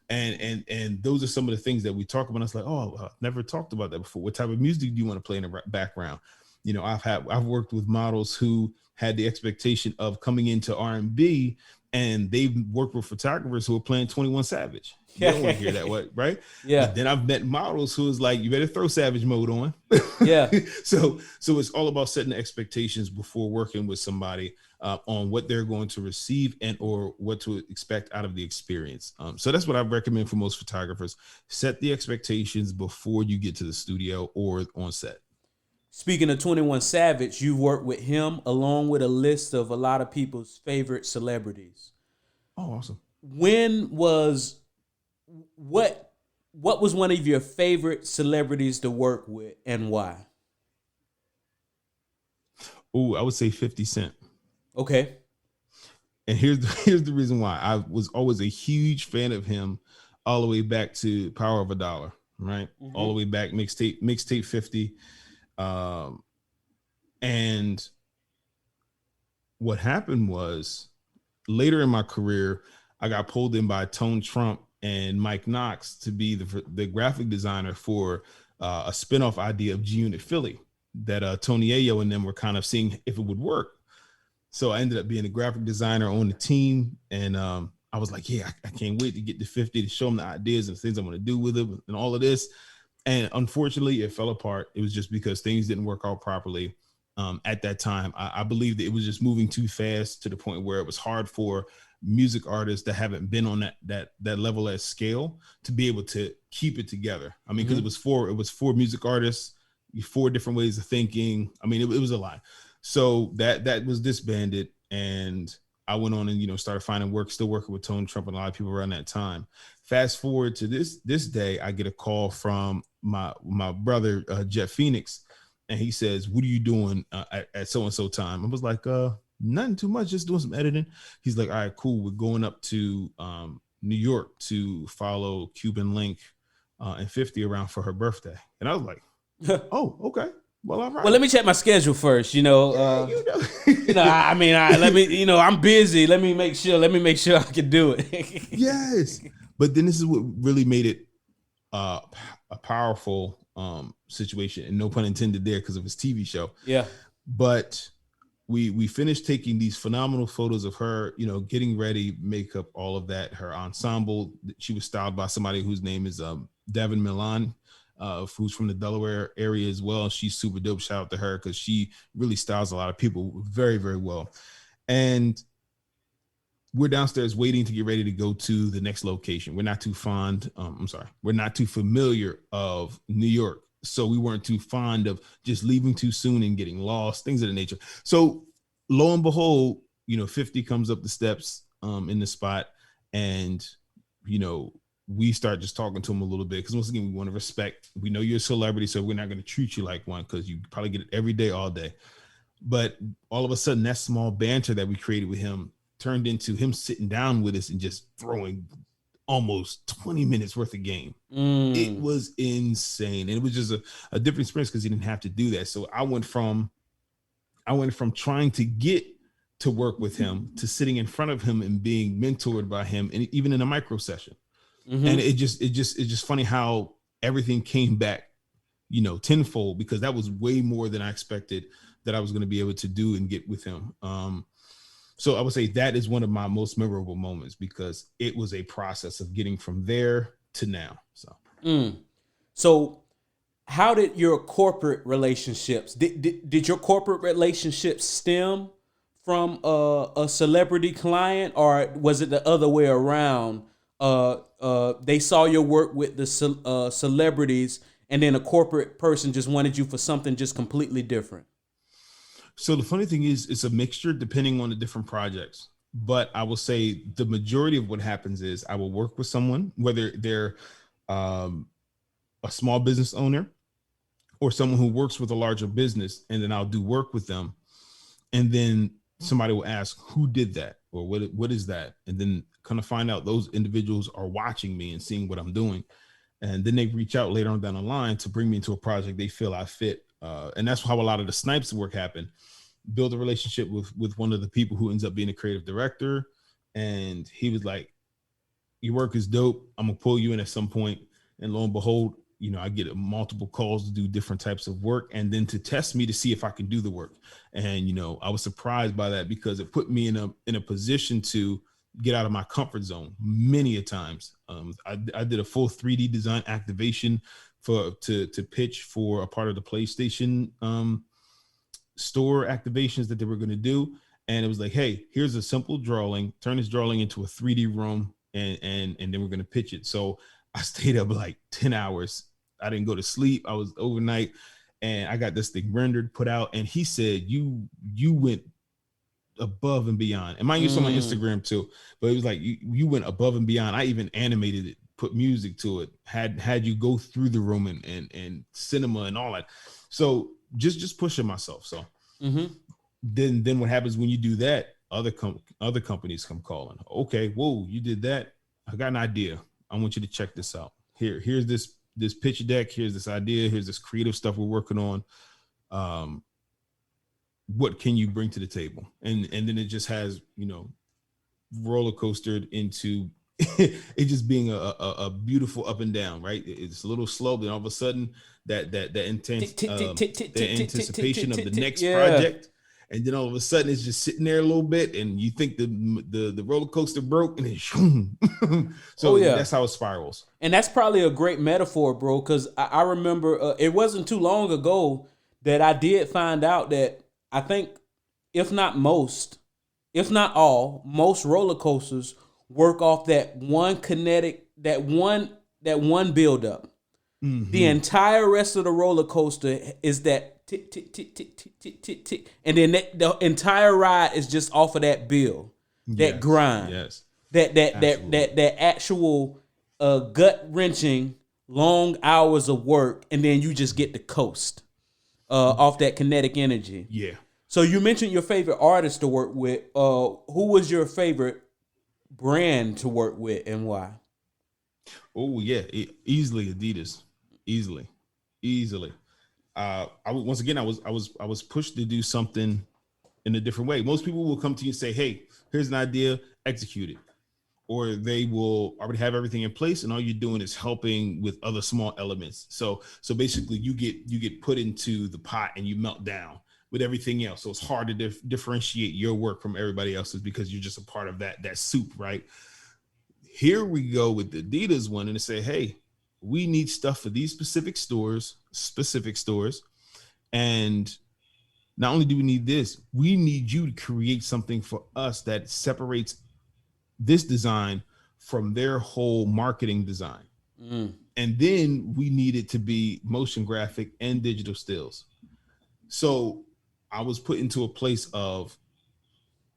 And those are some of the things that we talk about. It's like, oh, I've never talked about that before. What type of music do you want to play in the background? You know, I've worked with models who had the expectation of coming into R&B, and they've worked with photographers who are playing 21 Savage. You don't want to hear that, right? Yeah. But then I've met models who is like, you better throw Savage mode on. Yeah. So it's all about setting expectations before working with somebody on what they're going to receive and or what to expect out of the experience. So that's what I recommend for most photographers. Set the expectations before you get to the studio or on set. Speaking of 21 Savage, you worked with him along with a list of a lot of people's favorite celebrities. Oh, awesome. What was one of your favorite celebrities to work with, and why? Oh, I would say 50 Cent. Okay. And here's the reason why. I was always a huge fan of him all the way back to Power of a Dollar, right? All the way back, mixtape 50. And what happened was, later in my career, I got pulled in by Tone Trump and Mike Knox to be the graphic designer for a spinoff idea of G-Unit Philly that Tony Ayo and them were kind of seeing if it would work. So I ended up being a graphic designer on the team, and I was like, yeah, I can't wait to get to 50 to show them the ideas and things I'm going to do with it and all of this. And unfortunately, it fell apart. It was just because things didn't work out properly at that time. I believe that it was just moving too fast to the point where it was hard for music artists that haven't been on that level at scale to be able to keep it together. I mean, because it was four music artists, 4 different ways of thinking. I mean, it was a lot. So that was disbanded, and I went on and started finding work, still working with Tone Trump and a lot of people around that time. Fast forward to this day, I get a call from my brother Jet Phoenix, and he says, "What are you doing at so and so time?" I was like, "Nothing too much, just doing some editing." He's like, "All right, cool. We're going up to New York to follow Cuban Link and 50 around for her birthday." And I was like, "Oh, okay. Well, all right. Well, let me check my schedule first. Yeah, I mean, let me. I'm busy. Let me make sure I can do it. Yes, but then this is what really made it a powerful situation, and no pun intended there, because of his TV show. Yeah, but we finished taking these phenomenal photos of her, getting ready, makeup, all of that. Her ensemble. She was styled by somebody whose name is Devin Milan. Who's from the Delaware area as well. She's super dope. Shout out to her, because she really styles a lot of people very, very well. And we're downstairs waiting to get ready to go to the next location. We're not too familiar of New York. So we weren't too fond of just leaving too soon and getting lost, things of the nature. So lo and behold, 50 comes up the steps in the spot, and, we start just talking to him a little bit, because once again, we want to respect. We know you're a celebrity, so we're not going to treat you like one, because you probably get it every day, all day. But all of a sudden, that small banter that we created with him turned into him sitting down with us and just throwing almost 20 minutes worth of game. It was insane. And it was just a different experience, because he didn't have to do that. So I went from trying to get to work with him to sitting in front of him and being mentored by him, and even in a micro session. And it's just funny how everything came back, tenfold, because that was way more than I expected that I was going to be able to do and get with him. So I would say that is one of my most memorable moments, because it was a process of getting from there to now. So how did your corporate relationships, did your corporate relationships stem from a celebrity client, or was it the other way around? They saw your work with the celebrities, and then a corporate person just wanted you for something just completely different. So the funny thing is, it's a mixture depending on the different projects. But I will say the majority of what happens is I will work with someone, whether they're a small business owner or someone who works with a larger business, and then I'll do work with them. And then somebody will ask, who did that? Or what is that? And then kind of find out those individuals are watching me and seeing what I'm doing. And then they reach out later on down the line to bring me into a project they feel I fit. And that's how a lot of the Snipes work happened. Build a relationship with one of the people who ends up being a creative director. And he was like, your work is dope. I'm gonna pull you in at some point. And lo and behold, you know, I get multiple calls to do different types of work and then to test me to see if I can do the work. And, you know, I was surprised by that because it put me in a position to get out of my comfort zone many a times. I did a full 3D design activation to pitch for a part of the PlayStation store activations that they were going to do. And it was like, hey, here's a simple drawing, turn this drawing into a 3D room and then we're going to pitch it. So I stayed up like 10 hours. I didn't go to sleep. I was overnight and I got this thing rendered, put out. And he said, you went above and beyond. And mind you, it's on my Instagram too, but it was like, you went above and beyond. I even animated it, put music to it, had you go through the room and cinema and all that. So just pushing myself. So then what happens when you do that? Other companies come calling. Okay, whoa, you did that. I got an idea. I want you to check this out. Here's this pitch deck. Here's this idea. Here's this creative stuff we're working on. What can you bring to the table? And then it just has, you know, roller coastered into it just being a beautiful up and down, right? It's a little slow, then all of a sudden that intense the anticipation of the next project. And then all of a sudden it's just sitting there a little bit and you think the roller coaster broke and then so that's how it spirals. And that's probably a great metaphor, bro, because I remember it wasn't too long ago that I did find out that I think if not all, most roller coasters work off that one kinetic, that one buildup. The entire rest of the roller coaster is that tick, tick, tick, tick, tick, tick, tick, tick. And then the entire ride is just off of that build, that grind, that actual gut wrenching long hours of work, and then you just get to coast off that kinetic energy. Yeah. So you mentioned your favorite artist to work with. Who was your favorite brand to work with and why? Oh yeah, easily Adidas, easily. I was pushed to do something in a different way. Most people will come to you and say, "Hey, here's an idea, execute it," or they will already have everything in place, and all you're doing is helping with other small elements. So basically, you get put into the pot and you melt down with everything else. So it's hard to differentiate your work from everybody else's because you're just a part of that soup, right? Here we go with the Adidas one and they say, hey, we need stuff for these specific stores. And not only do we need this, we need you to create something for us that separates this design from their whole marketing design. And then we need it to be motion graphic and digital stills. So I was put into a place of,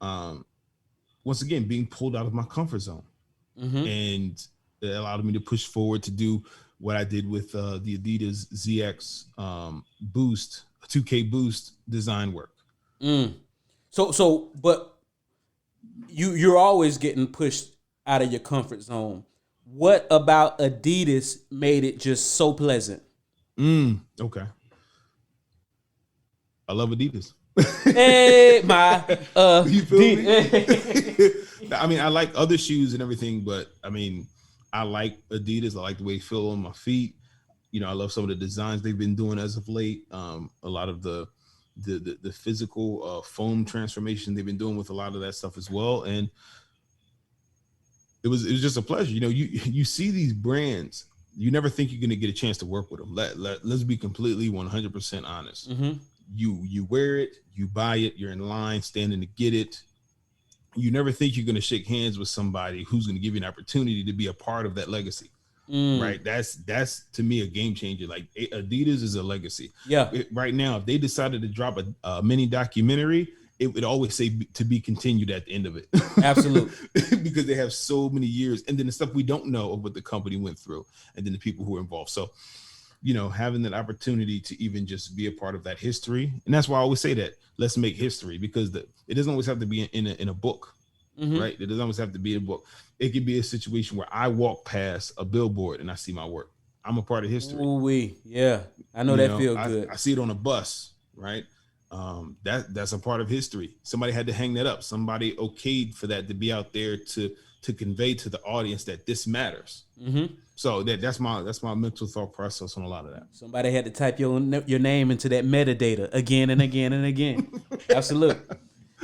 once again, being pulled out of my comfort zone. And it allowed me to push forward to do what I did with the Adidas ZX Boost, 2K Boost design work. So, but you're always getting pushed out of your comfort zone. What about Adidas made it just so pleasant? Okay. I love Adidas. Hey, my you feel me? I mean, I like other shoes and everything, but I mean, I like Adidas. I like the way they feel on my feet. You know, I love some of the designs they've been doing as of late. A lot of the physical foam transformation they've been doing with a lot of that stuff as well. And it was just a pleasure. You know, you see these brands, you never think you're going to get a chance to work with them. Let's be completely 100% honest. You wear it, you buy it, you're in line standing to get it. You never think you're going to shake hands with somebody who's going to give you an opportunity to be a part of that legacy. Right. That's to me a game changer. Like Adidas is a legacy. Yeah. Right now, if they decided to drop a mini documentary, it would always say to be continued at the end of it. Absolutely. Because they have so many years. And then the stuff we don't know of what the company went through and then the people who are involved. So having that opportunity to even just be a part of that history. And that's why I always say that let's make history, because it doesn't always have to be in a book, right? It doesn't always have to be a book. It could be a situation where I walk past a billboard and I see my work. I'm a part of history. Ooh-wee. Yeah, I know that feels good. I see it on a bus, right? That's a part of history. Somebody had to hang that up. Somebody okayed for that to be out there to convey to the audience that this matters. So that's my mental thought process on a lot of that. Somebody had to type your name into that metadata again and again and again. Absolutely.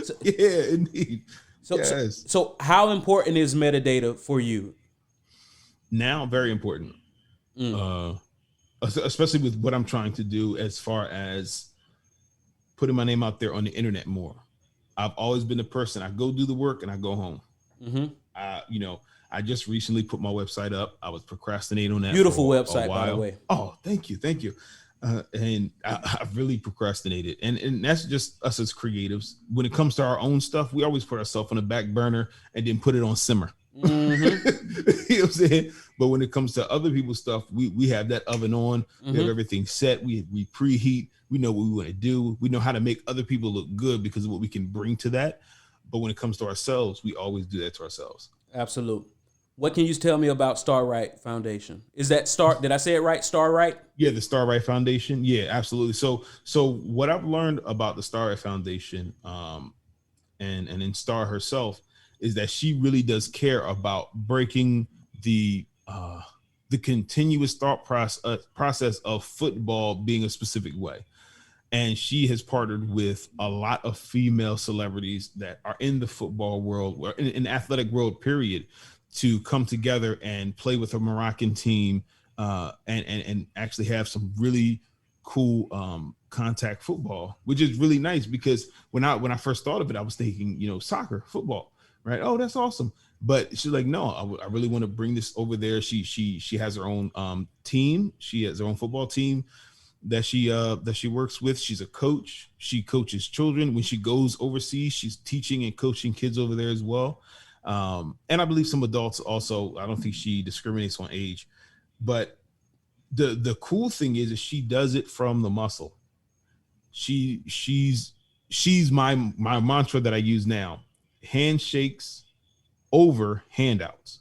So, yeah, indeed. So, yes. So how important is metadata for you? Now, very important. Especially with what I'm trying to do as far as putting my name out there on the internet more. I've always been the person, I go do the work and I go home. I just recently put my website up. I was procrastinating on that. Beautiful website, by the way. Oh, thank you. And I've really procrastinated. And that's just us as creatives. When it comes to our own stuff, we always put ourselves on the back burner and then put it on simmer. You know what I'm saying? But when it comes to other people's stuff, we have that oven on. We have everything set. We preheat. We know what we want to do. We know how to make other people look good because of what we can bring to that. But when it comes to ourselves, we always do that to ourselves. Absolutely. What can you tell me about Starright Foundation? Is that did I say it right? Starright? Yeah, the Starright Foundation. Yeah, absolutely. So what I've learned about the Starright Foundation, and in Star herself, is that she really does care about breaking the continuous thought process of football being a specific way. And she has partnered with a lot of female celebrities that are in the football world, or in the athletic world, period, to come together and play with a Moroccan team and actually have some really cool contact football, which is really nice, because when I first thought of it, I was thinking, soccer, football, right? Oh, that's awesome. But she's like, no, I really want to bring this over there. She has her own team. She has her own football team that she works with. She's a coach. She coaches children. When she goes overseas, she's teaching and coaching kids over there as well. And I believe some adults also. I don't think she discriminates on age. But the cool thing is she does it from the muscle. She's my mantra that I use now: handshakes over handouts.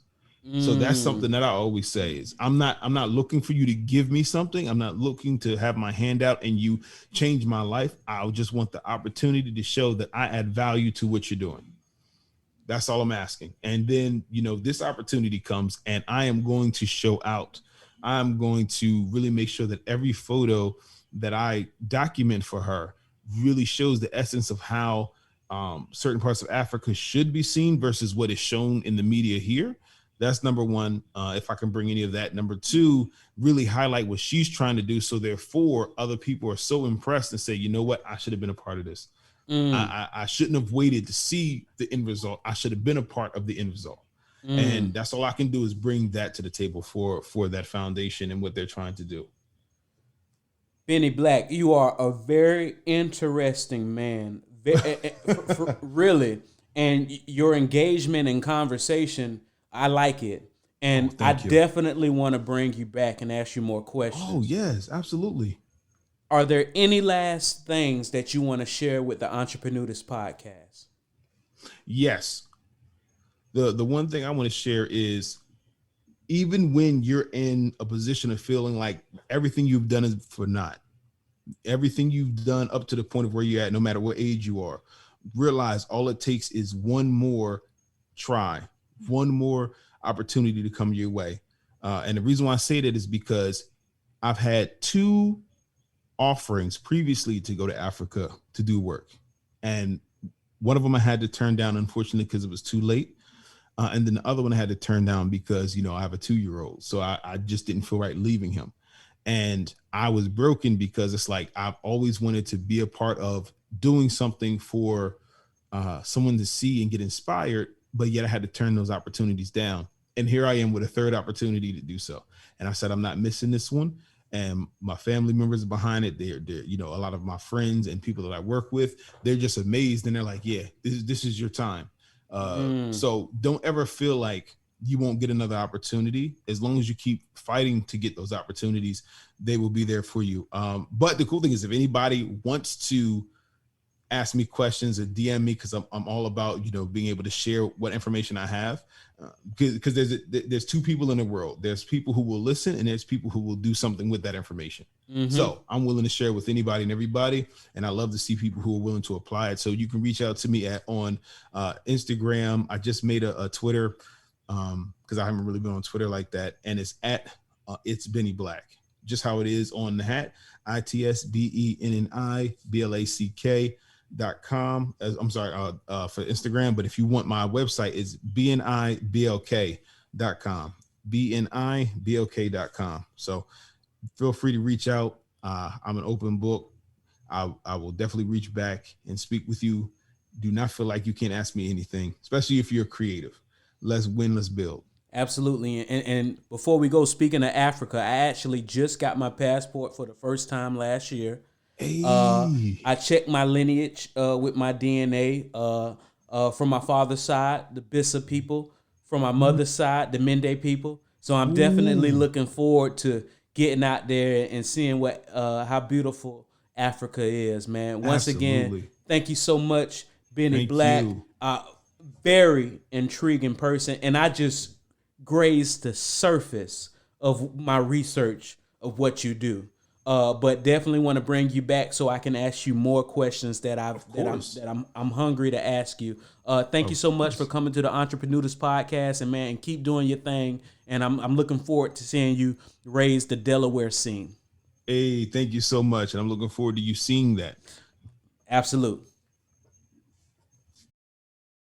So that's something that I always say is I'm not looking for you to give me something. I'm not looking to have my hand out and you change my life. I just want the opportunity to show that I add value to what you're doing. That's all I'm asking. And then, this opportunity comes and I am going to show out. I'm going to really make sure that every photo that I document for her really shows the essence of how certain parts of Africa should be seen versus what is shown in the media here. That's number one. If I can bring any of that. Number two, really highlight what she's trying to do. So therefore, other people are so impressed and say, you know what? I should have been a part of this. I shouldn't have waited to see the end result. I should have been a part of the end result. And that's all I can do is bring that to the table for that foundation and what they're trying to do. Benni Black, you are a very interesting man. Really. And your engagement and conversation, I like it. And I definitely want to bring you back and ask you more questions. Oh, yes, absolutely. Are there any last things that you want to share with the Entreprenudist podcast? Yes. The one thing I want to share is, even when you're in a position of feeling like everything you've done is for naught, everything you've done up to the point of where you're at, no matter what age you are, realize all it takes is one more try, one more opportunity to come your way. And the reason why I say that is because I've had 2 offerings previously to go to Africa to do work. And one of them I had to turn down, unfortunately, because it was too late. And then the other one I had to turn down because, I have a 2-year-old. So I just didn't feel right leaving him. And I was broken because it's like, I've always wanted to be a part of doing something for someone to see and get inspired, but yet I had to turn those opportunities down. And here I am with a 3rd opportunity to do so. And I said, I'm not missing this one. And my family members behind it, they're a lot of my friends and people that I work with, they're just amazed. And they're like, yeah, this is your time. So don't ever feel like you won't get another opportunity. As long as you keep fighting to get those opportunities, they will be there for you. But the cool thing is, if anybody wants to ask me questions or DM me, because I'm all about, being able to share what information I have, because there's two people in the world. There's people who will listen, and there's people who will do something with that information. So I'm willing to share with anybody and everybody, and I love to see people who are willing to apply it. So you can reach out to me on Instagram. I just made a Twitter, because I haven't really been on Twitter like that, and it's at it's Benni Black, just how it is on the hat, ITSBENNIBLACK.com. I'm sorry, for Instagram. But if you want my website, it's BNIBLK.com, BNIBLK.com. So feel free to reach out. I'm an open book. I will definitely reach back and speak with you. Do not feel like you can't ask me anything, especially if you're creative. Let's win, let's build. Absolutely. And before we go, speaking of Africa, I actually just got my passport for the first time last year. Hey. I checked my lineage with my DNA from my father's side, the Bissa people, from my mother's side, the Mende people. So I'm definitely looking forward to getting out there and seeing how beautiful Africa is, man. Once again, thank you so much, Benni Black. Very intriguing person, and I just grazed the surface of my research of what you do. But definitely want to bring you back so I can ask you more questions that I'm hungry to ask you. Thank you so much for coming to the Entreprenudist podcast, and man, keep doing your thing. And I'm looking forward to seeing you raise the Delaware scene. Hey, thank you so much, and I'm looking forward to you seeing that. Absolute.